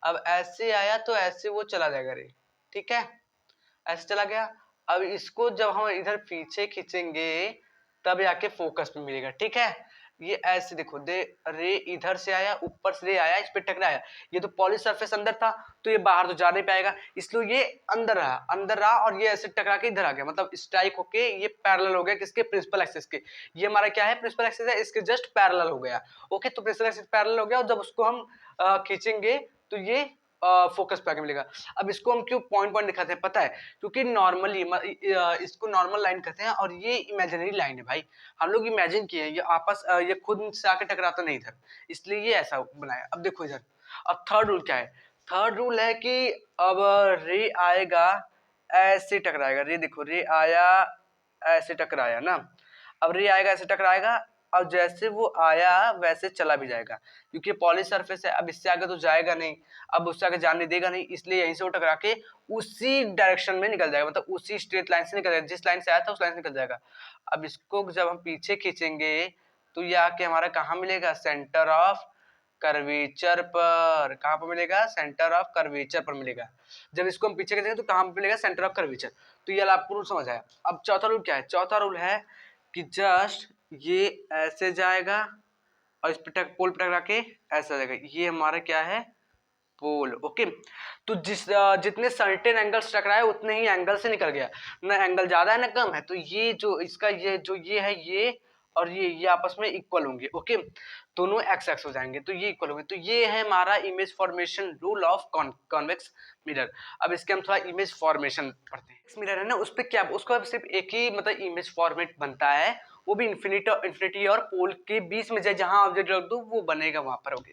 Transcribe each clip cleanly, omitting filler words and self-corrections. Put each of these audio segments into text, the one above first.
अब ऐसे आया तो ऐसे वो चला जाएगा रे, ठीक है, ऐसे चला गया। अब इसको जब हम इधर पीछे खींचेंगे तब जाके फोकस में मिलेगा, ठीक है। ये ऐसे देखो दे, रे इधर से आया, ऊपर से रे आया, इस पे टकराया, ये तो पॉली सरफेस अंदर था तो ये बाहर तो जा नहीं पाएगा, इसलिए ये अंदर रहा और ये ऐसे टकरा के इधर आ गया, मतलब स्ट्राइक होके ये पैरेलल हो गया किसके, प्रिंसिपल एक्सिस के। ये हमारा क्या है, प्रिंसिपल एक्सिस है, इसके जस्ट पैरेलल हो गया। ओके, तो प्रिंसिपल एक्सिस पैरेलल हो गया और जब उसको हम खींचेंगे तो ये फोकस पे आके मिलेगा। अब इसको हम क्यों पॉइंट पॉइंट दिखाते हैं पता है, क्योंकि नॉर्मली इसको नॉर्मल लाइन कहते हैं और ये इमेजिनरी लाइन है भाई, हम लोग इमेजिन किए हैं, ये आपस ये खुद से आके टकराता नहीं इधर, इसलिए ये ऐसा बनाया। अब देखो इधर, अब थर्ड रूल क्या है, थर्ड रूल है कि अब रे आएगा ऐसे टकराएगा, रे देखो रे आया ऐसे टकराया ना, अब रे आएगा ऐसे टकराएगा, अब जैसे वो आया वैसे चला भी जाएगा, क्योंकि पॉली सरफेस है, अब इससे आगे तो जाएगा नहीं, अब उससे आगे जाने देगा नहीं, इसलिए यहीं से वो टकरा के उसी डायरेक्शन में निकल जाएगा, मतलब उसी स्ट्रेट लाइन से निकल जाएगा, जिस लाइन से आया था उस लाइन से निकल जाएगा। अब इसको जब हम पीछे खींचेंगे तो ये आके हमारा कहाँ मिलेगा, सेंटर ऑफ कर्वेचर पर, कहाँ पर मिलेगा, सेंटर ऑफ कर्वेचर पर मिलेगा। जब इसको हम पीछे खींचेंगे तो कहाँ पर मिलेगा, सेंटर ऑफ कर्वेचर। तो ये आपको रूल समझ आया। अब चौथा रूल क्या है, चौथा रूल है कि जस्ट ये ऐसे जाएगा और इस पे पोल पे टकरा के ऐसा जाएगा, ये हमारा क्या है, पोल। ओके, तो जितने सर्टेन एंगल्स टकराए उतने ही एंगल से निकल गया, ना एंगल ज्यादा है ना कम है, तो ये जो इसका ये है ये और ये आपस में इक्वल होंगे। ओके, दोनों एक्स एक्स हो जाएंगे तो ये इक्वल होंगे, तो ये है हमारा image formation rule of convex mirror. अब इसके हम थोड़ा इमेज फॉर्मेशन पढ़ते हैं। मिरर है ना, उस पर क्या, उसका सिर्फ एक ही मतलब इमेज फॉर्मेट बनता है, वो भी इन्फिनिटी और पोल के बीच में जहां ऑब्जेक्ट रख दो वो बनेगा वहां पर। ओके,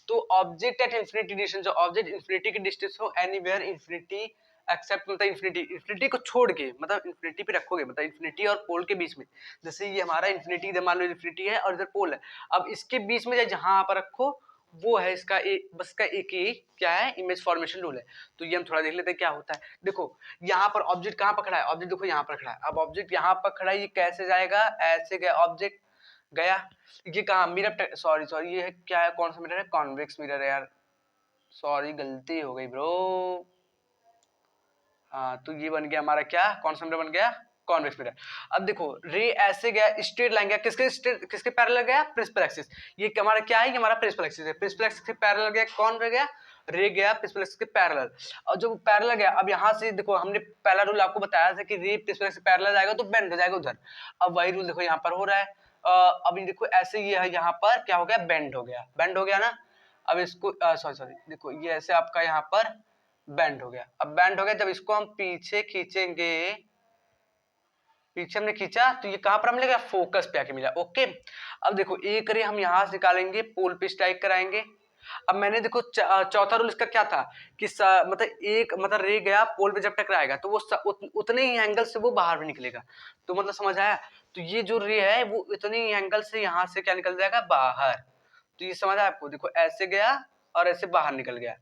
तो ऑब्जेक्ट एट इन्फिनिटी डिस्टेंस, जो ऑब्जेक्ट इन्फिनिटी की डिस्टेंस हो एनीवेयर इन्फिनिटी एक्सेप्ट, मतलब इन्फिनिटी को छोड़ के, मतलब इन्फिनिटी पे रखोगे, मतलब इन्फिनिटी और पोल के बीच में, जैसे ये हमारा इन्फिनिटी, इधर मान लो इन्फिनिटी है और इधर पोल है, अब इसके बीच में जहां पर रखो वो है इसका बस का एक ही क्या है, इमेज फॉर्मेशन रूल है। तो ये हम थोड़ा देख लेते हैं क्या होता है। देखो यहाँ पर ऑब्जेक्ट कहाँ पर खड़ा है, ऑब्जेक्ट देखो यहाँ पर खड़ा है, अब ऑब्जेक्ट यहाँ पर खड़ा है, ये कैसे जाएगा, ऐसे गया ऑब्जेक्ट गया, ये कहा मिरर, सॉरी ये है क्या है, कौन सा मिरर है, कॉन्वेक्स मिरर है यार, सॉरी गलती हो गई ब्रो। हाँ, तो ये बन गया हमारा क्या, कौन सा मिरर बन गया, कॉन्वेक्स मिरर। अब देखो रे ऐसे गया, स्ट्रेट लाइन गया, किसके पैरेलल गया, प्रिंसिपल एक्सिस। ये हमारा क्या है, ये हमारा प्रिंसिपल एक्सिस है, प्रिंसिपल एक्सिस के पैरेलल गया, कौन रह गया, रे गया प्रिंसिपल एक्सिस के पैरेलल। और जब पैरेलल गया, अब यहाँ से देखो हमने पहला रूल आपको बताया था कि रे प्रिंसिपल एक्सिस पैरेलल जाएगा तो बेंड हो जाएगा उधर, अब वही रूल देखो यहाँ पर हो रहा है। अभी देखो ऐसे ये है, यहाँ पर क्या हो गया, बेंड हो गया ना। अब इसको सॉरी देखो ये ऐसे आपका यहाँ पर बेंड हो गया, अब बेंड हो गया, जब इसको हम पीछे खींचेंगे, पीछे हमने खींचा तो ये कहां पर मिलेगा, फोकस पे आके मिला। ओके, अब देखो एक रे हम यहां से निकालेंगे, पोल पे स्ट्राइक कराएंगे। अब मैंने देखो चौथा रूल इसका क्या था कि मतलब रे गया पोल पे जब टकराएगा तो वो उतने ही एंगल से वो बाहर भी निकलेगा, तो मतलब समझ आया। तो ये जो रे है वो उतने ही एंगल से यहाँ से क्या निकल जाएगा, बाहर। तो ये समझ आया आपको, देखो ऐसे गया और ऐसे बाहर निकल गया।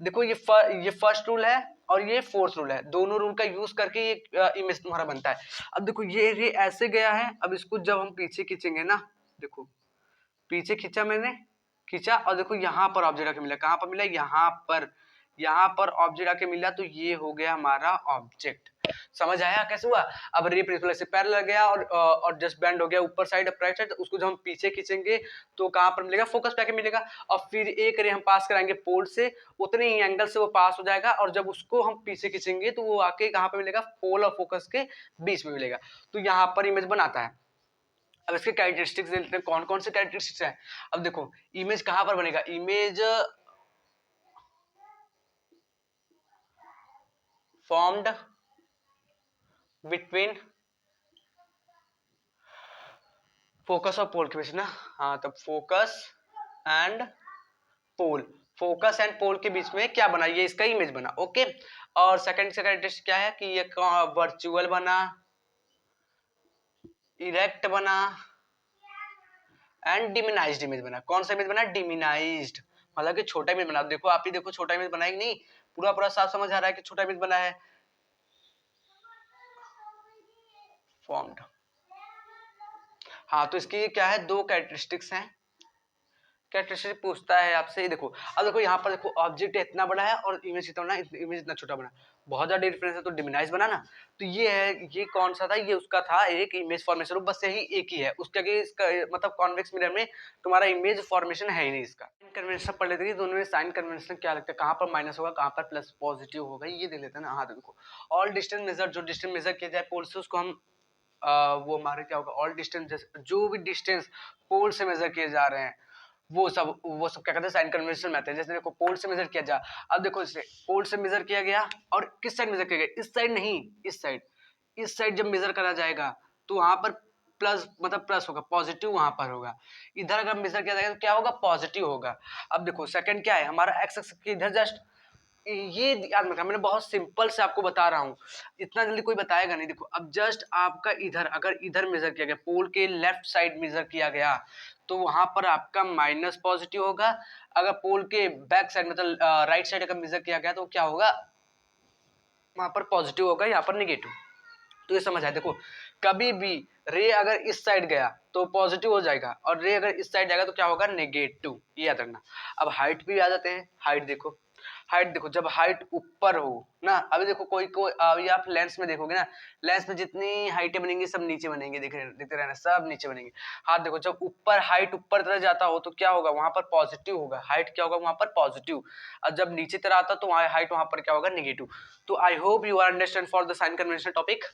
देखो ये फर्स्ट रूल है और ये फोर्थ रूल है, दोनों रूल का यूज करके ये इमेज तुम्हारा बनता है। अब देखो ये ऐसे गया है, अब इसको जब हम पीछे खींचेंगे ना, देखो पीछे खींचा मैंने, खींचा और देखो यहाँ पर ऑब्जेक्ट आके मिला, कहाँ पर मिला, यहाँ पर ऑब्जेक्ट आके मिला, तो ये हो गया हमारा ऑब्जेक्ट। समझ आया कैसे हुआ। अब रे प्रिंसिपल से पैरेलल गया और जस्ट बेंड हो गया ऊपर साइड अप राइट साइड, उसको जब हम पीछे खींचेंगे तो कहाँ पर मिलेगा, फोकस पे आके मिलेगा। और फिर एक रे हम पास कराएंगे पोल से, उतने ही एंगल से वो पास हो जाएगा और जब उसको हम पीछे खींचेंगे तो वो आके कहाँ पे मिलेगा, पोल और फोकस के बीच में मिलेगा। तो यहाँ पर इमेज बनाता है। अब इसके कैरेक्टरिस्टिक्स देखते हैं, कौन कौन से कैरेक्टरिस्टिक्स हैं। अब देखो इमेज कहां पर बनेगा, इमेज फॉर्म्ड बिटवीन फोकस और पोल के बीच ना, हाँ तब focus and pole, focus and pole के बीच में क्या बना, ये इसका इमेज बना। ओके, और सेकंड से कैरेक्टरिस्टिक क्या है कि ये वर्चुअल बना, इरेक्ट बना एंड डिमिनाइज्ड इमेज बना। कौन सा इमेज बना, डिमिनाइज्ड, मतलब कि छोटा इमेज बना। देखो आप ही देखो छोटा इमेज बना है कि नहीं, पूरा पूरा साफ समझ आ रहा है कि छोटा इमेज बना है, फॉर्म्ड। हाँ तो इसकी क्या है, दो कैरेक्टरिस्टिक्स हैं, कैरेक्टरिस्टिक पूछता है आपसे, ये देखो अब देखो यहाँ पर देखो ऑब्जेक्ट इतना बड़ा है और इमेज कितना बड़ा है, इमेज इतना छोटा बना, बहुत ज्यादा डिफरेंस है, तो डिमिनाइज बना ना। तो ये है, ये कौन सा था, ये उसका था एक इमेज फॉर्मेशन रूप, बस यही एक ही है, उसके आगे इसका मतलब कॉन्वेक्स मिरर में तुम्हारा इमेज फॉर्मेशन है ही नहीं इसका। कन्वेंशन पढ़ लेते हैं दोनों में, साइन कन्वेंशन क्या लगता है, कहाँ पर माइनस होगा कहाँ पर प्लस पॉजिटिव होगा, ये देख लेते हैं ना। हाँ देखो ऑल डिस्टेंस मेजर, जो डिस्टेंस मेजर किया जाए पोल से उसको हम वो हमारे क्या होगा, ऑल डिस्टेंस, जो भी डिस्टेंस पोल से मेजर किए जा रहे हैं वो सब क्या कहते हैं, साइन कन्वेंशन मेथड। जैसे देखो पोल से मेजर किया जा, अब देखो इसे पोल से मेजर किया गया और किस साइड मेजर किया गया, इस साइड नहीं, इस साइड, इस साइड जब मेजर करा जाएगा तो वहां पर प्लस मतलब प्लस होगा, पॉजिटिव वहां पर होगा। इधर अगर मेजर किया जाएगा तो क्या होगा, पॉजिटिव होगा। अब देखो सेकंड क्या है हमारा, एक्स एक्सिस के इधर जस्ट, ये याद रखना, मैंने बहुत सिंपल से आपको बता रहा हूँ, इतना जल्दी कोई बताएगा नहीं। देखो अब जस्ट आपका इधर, अगर इधर मेजर किया गया, पोल के लेफ्ट साइड मेजर किया गया तो वहां पर आपका माइनस पॉजिटिव होगा। अगर पोल के बैक साइड मतलब राइट साइड अगर मेजर किया गया तो क्या होगा, वहां पर पॉजिटिव होगा, यहाँ पर निगेटिव। तो ये समझ आया। देखो कभी भी रे अगर इस साइड गया तो पॉजिटिव हो जाएगा और रे अगर इस साइड जाएगा तो क्या होगा, नेगेटिव, ये याद रखना। अब हाइट भी आ जाते हैं, हाइट देखो, हाइट देखो जब हाइट ऊपर हो ना, अभी देखो कोई कोई अभी आप लेंस में देखोगे ना, लेंस में जितनी हाइटें बनेंगी सब नीचे बनेंगे, देखते रहना सब नीचे बनेंगे। हाथ देखो जब ऊपर हाइट ऊपर तरह जाता हो तो क्या होगा, वहां पर पॉजिटिव होगा, हाइट क्या होगा वहां पर पॉजिटिव, और जब नीचे तरह आता तो हाइट वहां पर क्या होगा, नेगेटिव। तो I hope you are understand for the sign convention topic.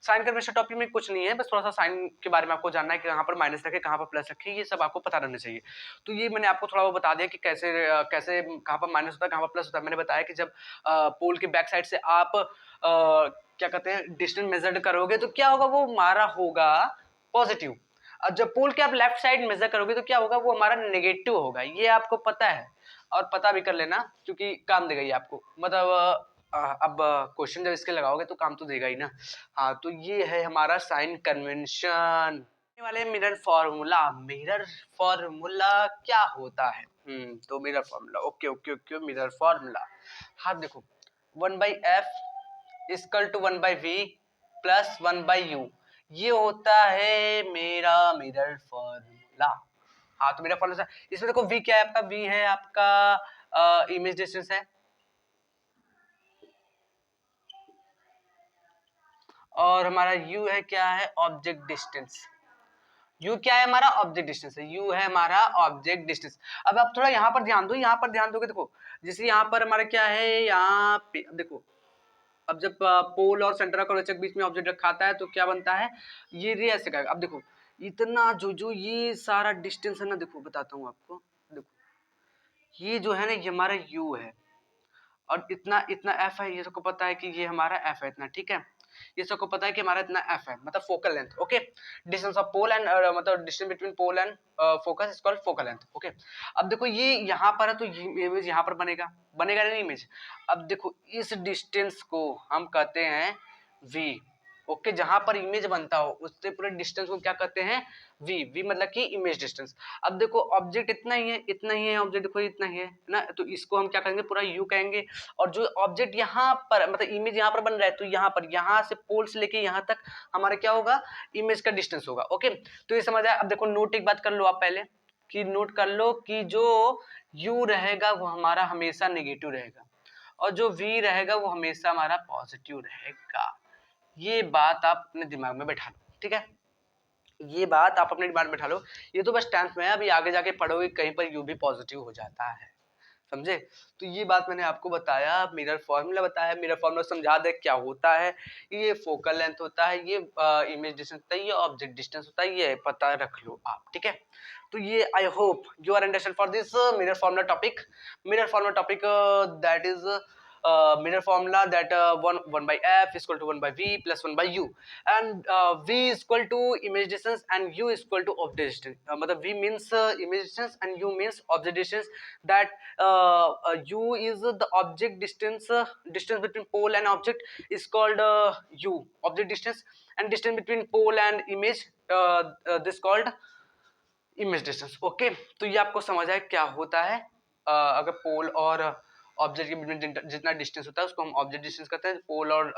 Sign convention topic में कुछ नहीं है, बस थोड़ा सा साइन के बारे में आपको जानना है कि कहाँ पर माइनस रखे कहाँ पर प्लस रखे, ये सब आपको पता रहना चाहिए। तो ये मैंने आपको थोड़ा वो बता दिया कि कैसे कैसे कहाँ पर माइनस होता है कहाँ पर प्लस होता है। मैंने बताया कि जब पोल के बैक साइड से आप क्या कहते हैं डिस्टेंस मेजर करोगे तो क्या होगा, वो हमारा होगा पॉजिटिव, और जब पोल के आप लेफ्ट साइड मेजर करोगे तो क्या होगा, वो हमारा नेगेटिव होगा। ये आपको पता है और पता भी कर लेना क्योंकि काम देगा ये आपको, मतलब अब क्वेश्चन जब इसके लगाओगे तो काम तो देगा ही ना। हाँ तो ये है हमारा साइन कन्वेंशन वाले। मिरर फॉर्मूला, मिरर फॉर्मूला क्या होता है, तो mirror formula, okay okay okay, mirror formula. हाँ देखो 1/f equal to 1/v plus 1/u, ये होता है मेरा मिरर फॉर्मूला। हाँ तो मिरर फॉर्मूला इसमें देखो v क्या है आपका, v है आपका इमेज डिस्टेंस है, और हमारा u है क्या है, ऑब्जेक्ट डिस्टेंस। u क्या है हमारा, ऑब्जेक्ट डिस्टेंस है, u है हमारा ऑब्जेक्ट डिस्टेंस। अब आप थोड़ा यहाँ पर ध्यान दो, यहाँ पर ध्यान दोगे देखो, जैसे यहाँ पर हमारा क्या है, यहाँ पे देखो अब जब पोल और सेंटर ऑफ कर्वेचर के बीच में ऑब्जेक्ट रखा आता है तो क्या बनता है, ये रे ऐसे का। अब देखो इतना जो ये सारा डिस्टेंस है ना, देखो बताता हूँ आपको, देखो ये जो है ना, ये हमारा u है और इतना इतना f है, ये सबको पता है कि ये हमारा f है इतना, ठीक है। ये सबको पता है कि हमारा इतना f है, मतलब focal length, okay. Distance of pole and मतलब distance between pole and focus is called focal length, okay. अब देखो ये यहाँ पर है तो ये इमेज यहाँ पर बनेगा, बनेगा नहीं इमेज। अब देखो इस डिस्टेंस को हम कहते हैं v, ओके। जहां पर इमेज बनता हो उससे पूरे डिस्टेंस को क्या कहते हैं, v मतलब कि इमेज डिस्टेंस। अब देखो ऑब्जेक्ट इतना ही है, इतना ही है ऑब्जेक्ट, देखो इतना ही है ना, तो इसको हम क्या कहेंगे, पूरा u कहेंगे। और जो ऑब्जेक्ट यहाँ पर मतलब इमेज यहाँ पर बन रहा है तो यहाँ पर, यहाँ से पोल से लेके यहाँ तक हमारा क्या होगा, इमेज का डिस्टेंस होगा, ओके। तो ये समझ आया। अब देखो नोट एक बात कर लो आप पहले, कि नोट कर लो कि जो u रहेगा वो हमारा हमेशा नेगेटिव रहेगा और जो v रहेगा वो हमेशा हमारा पॉजिटिव रहेगा। ये बात आप अपने दिमाग में बैठा लो, ठीक है, ये बात आप अपने दिमाग में बैठा लो। ये तो बस टेंथ में है, अभी आगे जाके पढ़ोगे कहीं पर यू भी पॉजिटिव हो जाता है, समझे। तो ये बात मैंने आपको बताया, मिरर फॉर्मूला बताया, मिरर फॉर्मूला समझा दे क्या होता है। ये फोकल लेंथ होता है, ये इमेज डिस्टेंस होता है, ये ऑब्जेक्ट डिस्टेंस होता है, ये पता रख लो आप, ठीक है। तो ये I hope you are understand for this mirror formula topic. Mirror formula topic that is mirror formula that 1 by f is equal to 1 by v plus 1 by u, and v is equal to image distance and u is equal to object distance. मतलब v means image distance and u means object distance, that u is the object distance, distance between pole and object is called u, object distance, and distance between pole and image this called image distance, okay. तो ये आपको समझ आए क्या होता है, अगर पोल और ऑब्जेक्ट के बीच में जितना डिस्टेंस होता है उसको हम ऑब्जेक्ट डिस्टेंस कहते हैं, पोल और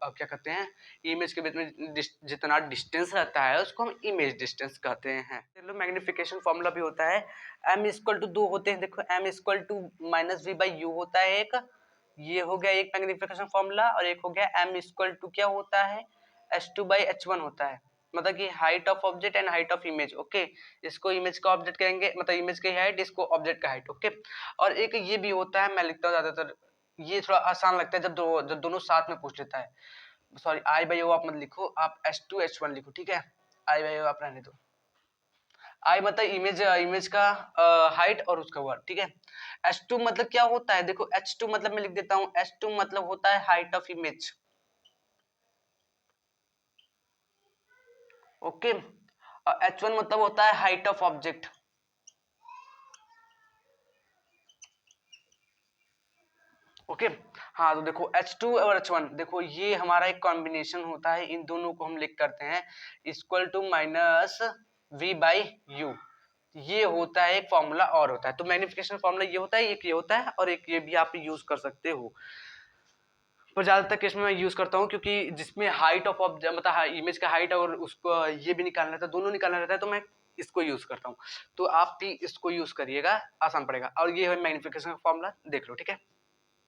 क्या कहते हैं, इमेज के बीच में जितना डिस्टेंस रहता है उसको हम इमेज डिस्टेंस कहते हैं। चलो मैग्निफिकेशन फॉर्मूला भी होता है, m इक्वल टू 2 होते हैं, देखो m equal to minus v by u होता है एक, ये हो गया एक मैग्निफिकेशन फॉर्मूला, और एक हो गया m इक्वल टू क्या होता है, h2 बाई h1 होता है, मतलब कि height of object and height of image. Okay, इसको इमेज का ऑब्जेक्ट कहेंगे, मतलब इमेज की हाइट, इसको ऑब्जेक्ट का हाइट। ओके, और एक ये भी होता है, मैं लिखता हूँ ज्यादातर, ये थोड़ा आसान लगता है जब दोनों साथ में पूछ लेता है, सॉरी आई बाई ओ आप मत लिखो, आप H2 H1 लिखो, ठीक है, आई बाई ओ आप रहने दो। आई मतलब इमेज का हाइट और उसका वर्ड, ठीक है। H2 मतलब क्या होता है, देखो H2 मतलब मैं लिख देता हूँ, H2 मतलब होता है height of image. Okay, H1 मतलब होता है हाइट ऑफ ऑब्जेक्ट। ओके, हाँ तो देखो H2 और H1, देखो ये हमारा एक कॉम्बिनेशन होता है, इन दोनों को हम लिख करते हैं equal to minus V by u, ये होता है एक फॉर्मूला और होता है। तो मैग्निफिकेशन फॉर्मूला ये होता है, एक ये होता है, और एक ये भी आप यूज कर सकते हो, पर ज्यादातर केस में मैं यूज करता हूँ क्योंकि जिसमें हाइट ऑफ ऑब्जेक्ट मतलब इमेज का हाइट और उसको ये भी निकालना रहता है, दोनों निकालना रहता है, तो मैं इसको यूज करता हूँ। तो आप भी इसको यूज करिएगा, आसान पड़ेगा। और ये है मैग्निफिकेशन फॉर्मूला, देख लो, ठीक है।